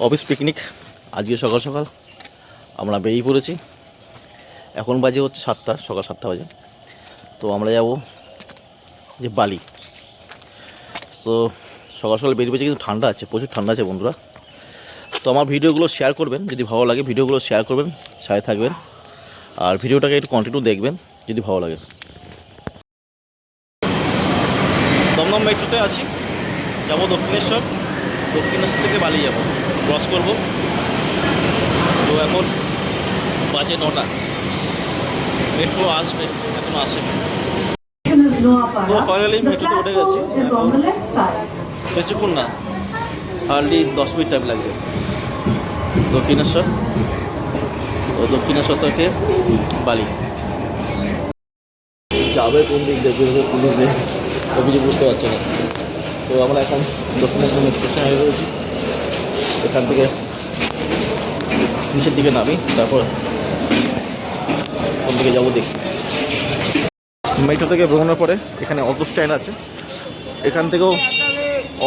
Office picnic আজকে সকাল সকাল আমরা বেরিয়ে পড়েছি। এখন বাজে হচ্ছে 7টা, সকাল 7টা বাজে। তো আমরা যাব যে বালি। তো সকাল সকাল বেরিয়ে পড়েছি, কিন্তু ঠান্ডা আছে, প্রচুর ঠান্ডা আছে বন্ধুরা। তো আমার ভিডিওগুলো শেয়ার করবেন, যদি ভালো লাগে ভিডিওগুলো শেয়ার করবেন, সাথে থাকবেন, আর ভিডিওটাকে একটু কন্টিনিউ দেখবেন যদি ভালো লাগে। দমদম মেট্রোতে আছি, যাবো দক্ষিণেশ্বর। দক্ষিণেশ্বর থেকে বালি যাব, ক্রস করব। তো এখন বাজে 9টা, মেট্রো আসবে, এখন আসেনি। তো ফাইনালি মেট্রোতে উঠে গেছি। বেশিক্ষণ না, হার্ডলি 10 মিনিট টাইম লাগবে দক্ষিণেশ্বর। তো দক্ষিণেশ্বর থেকে বালি যাবে কোন দিক দিয়ে, কোন দিক দিয়ে কিছু বুঝতে পারছি না। তো আমরা এখন দক্ষিণেশ্বর মেট্রো স্টেশনে রয়েছি। এখান থেকে নিচের দিকে নামি, তারপর কোন দিকে যাবো দেখি। মেট্রো থেকে বেরোনোর পরে এখানে অটো স্ট্যান্ড আছে, এখান থেকেও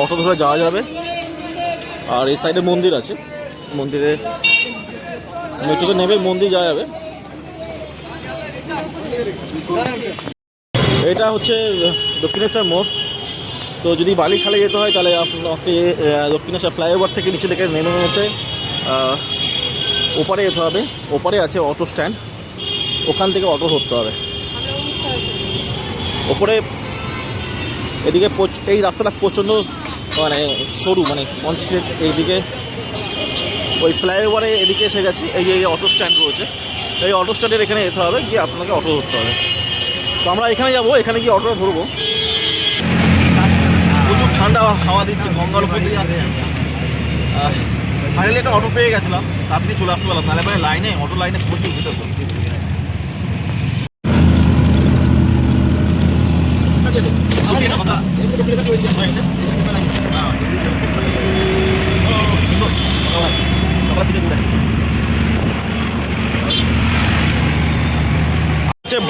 অটো ধরে যাওয়া যাবে। আর এই সাইডে মন্দির আছে, মন্দিরে মেট্রোতে নেমে মন্দির যাওয়া যাবে। এটা হচ্ছে দক্ষিণেশ্বর মোড়। তো যদি বালিখালে যেতে হয় তাহলে আপনাকে দক্ষিণেশ্বর ফ্লাইওভার থেকে নিচে থেকে নেমে এসে ওপারে যেতে হবে। ওপারে আছে অটো স্ট্যান্ড, ওখান থেকে অটো ধরতে হবে। ওপরে এদিকে এই রাস্তাটা প্রচণ্ড মানে সরু, মানে কনস্ট্রাক্ট। এইদিকে ওই ফ্লাইওভারে এদিকে এসে গেছি, এই যে অটো স্ট্যান্ড রয়েছে, এই অটো স্ট্যান্ডের এখানে যেতে হবে, গিয়ে আপনাকে অটো ধরতে হবে। তো আমরা এখানে যাবো, এখানে গিয়ে অটোটা ধরবো। প্রচুর ঠান্ডা হাওয়া দিচ্ছে, গঙ্গার উপর দিয়ে যাচ্ছে। ফাইনালি একটা অটো পেয়ে গেছিলাম, তাড়াতাড়ি চলে আসতে পারলাম, নাহলে লাইনে অটো লাইনে প্রচুর ভিতর।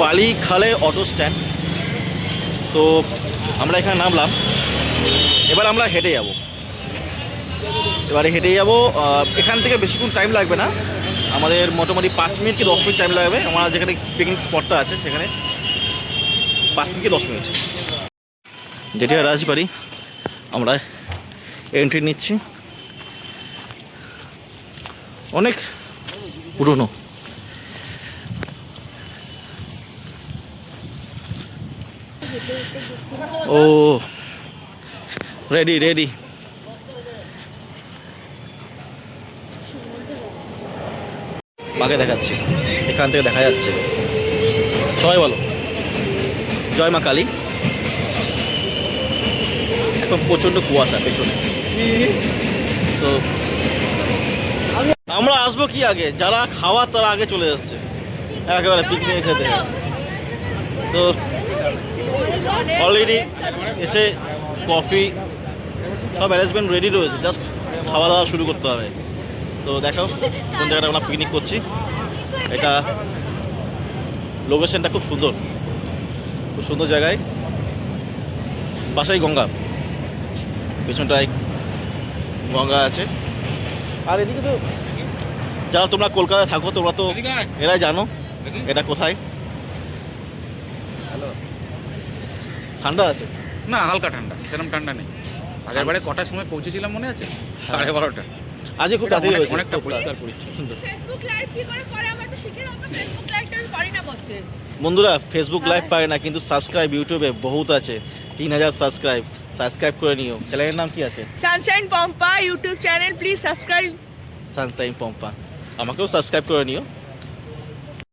বালি খালে অটো স্ট্যান্ড। তো আমরা এখানে নামলাম, এবার আমরা হেঁটে যাব। এখান থেকে বেশিক্ষণ টাইম লাগবে না, আমাদের মোটামুটি 5 মিনিট কি 10 মিনিট টাইম লাগবে। আমরা যেখানে পিকনিক স্পটটা আছে সেখানে 5 মিনিট কি 10 মিনিট। যেটা রাজবাড়ি, আমরা এন্ট্রি নিচ্ছি। অনেক পুরনো। ও রেডি রেডি। মাকে দেখাচ্ছি, এখান থেকে দেখা যাচ্ছে। সবাই বলো জয় মা কালী। এখন প্রচণ্ড কুয়াশা পেছনে। তো আমরা আসবো কি আগে, যারা খাওয়া তারা আগে চলে যাচ্ছে একেবারে পিকনিক খেতে। তো অলরেডি এসে কফি সব অ্যারেঞ্জমেন্ট রেডি রয়েছে, জাস্ট খাওয়া দাওয়া শুরু করতে হবে। তো দেখো কোন জায়গাটা আমরা পিকনিক করছি। এটা লোকেশনটা খুব সুন্দর, খুব সুন্দর জায়গায়, পাশেই গঙ্গা, পেছনটায় গঙ্গা আছে। আর এদিকে তো যারা তোমরা কলকাতায় থাকো তোমরা তো এরাই জানো এটা কোথায়। হ্যালো, ঠান্ডা আছে না হালকা ঠান্ডা, সেরকম ঠান্ডা নেই। আগের বারে কটার সময় পৌঁছেছিলাম মনে আছে? 12:30টা। আজকে খুব তাড়াতাড়ি হয়েছে, অনেকটা পরিষ্কার পরিচ্ছন্ন। সুন্দর। ফেসবুক লাইভ কি করে আমরা তো শিখে না, ফেসবুক লাইভটা আমি পারি না করতে। বন্ধুরা ফেসবুক লাইভ পারে না, কিন্তু সাবস্ক্রাইব ইউটিউবে বহুত আছে, 3000 সাবস্ক্রাইব করে নিও। চ্যানেলের নাম কি আছে? Sunshine Pampa YouTube channel, please subscribe. Sunshine Pampa, আমাকেও সাবস্ক্রাইব করে নিও।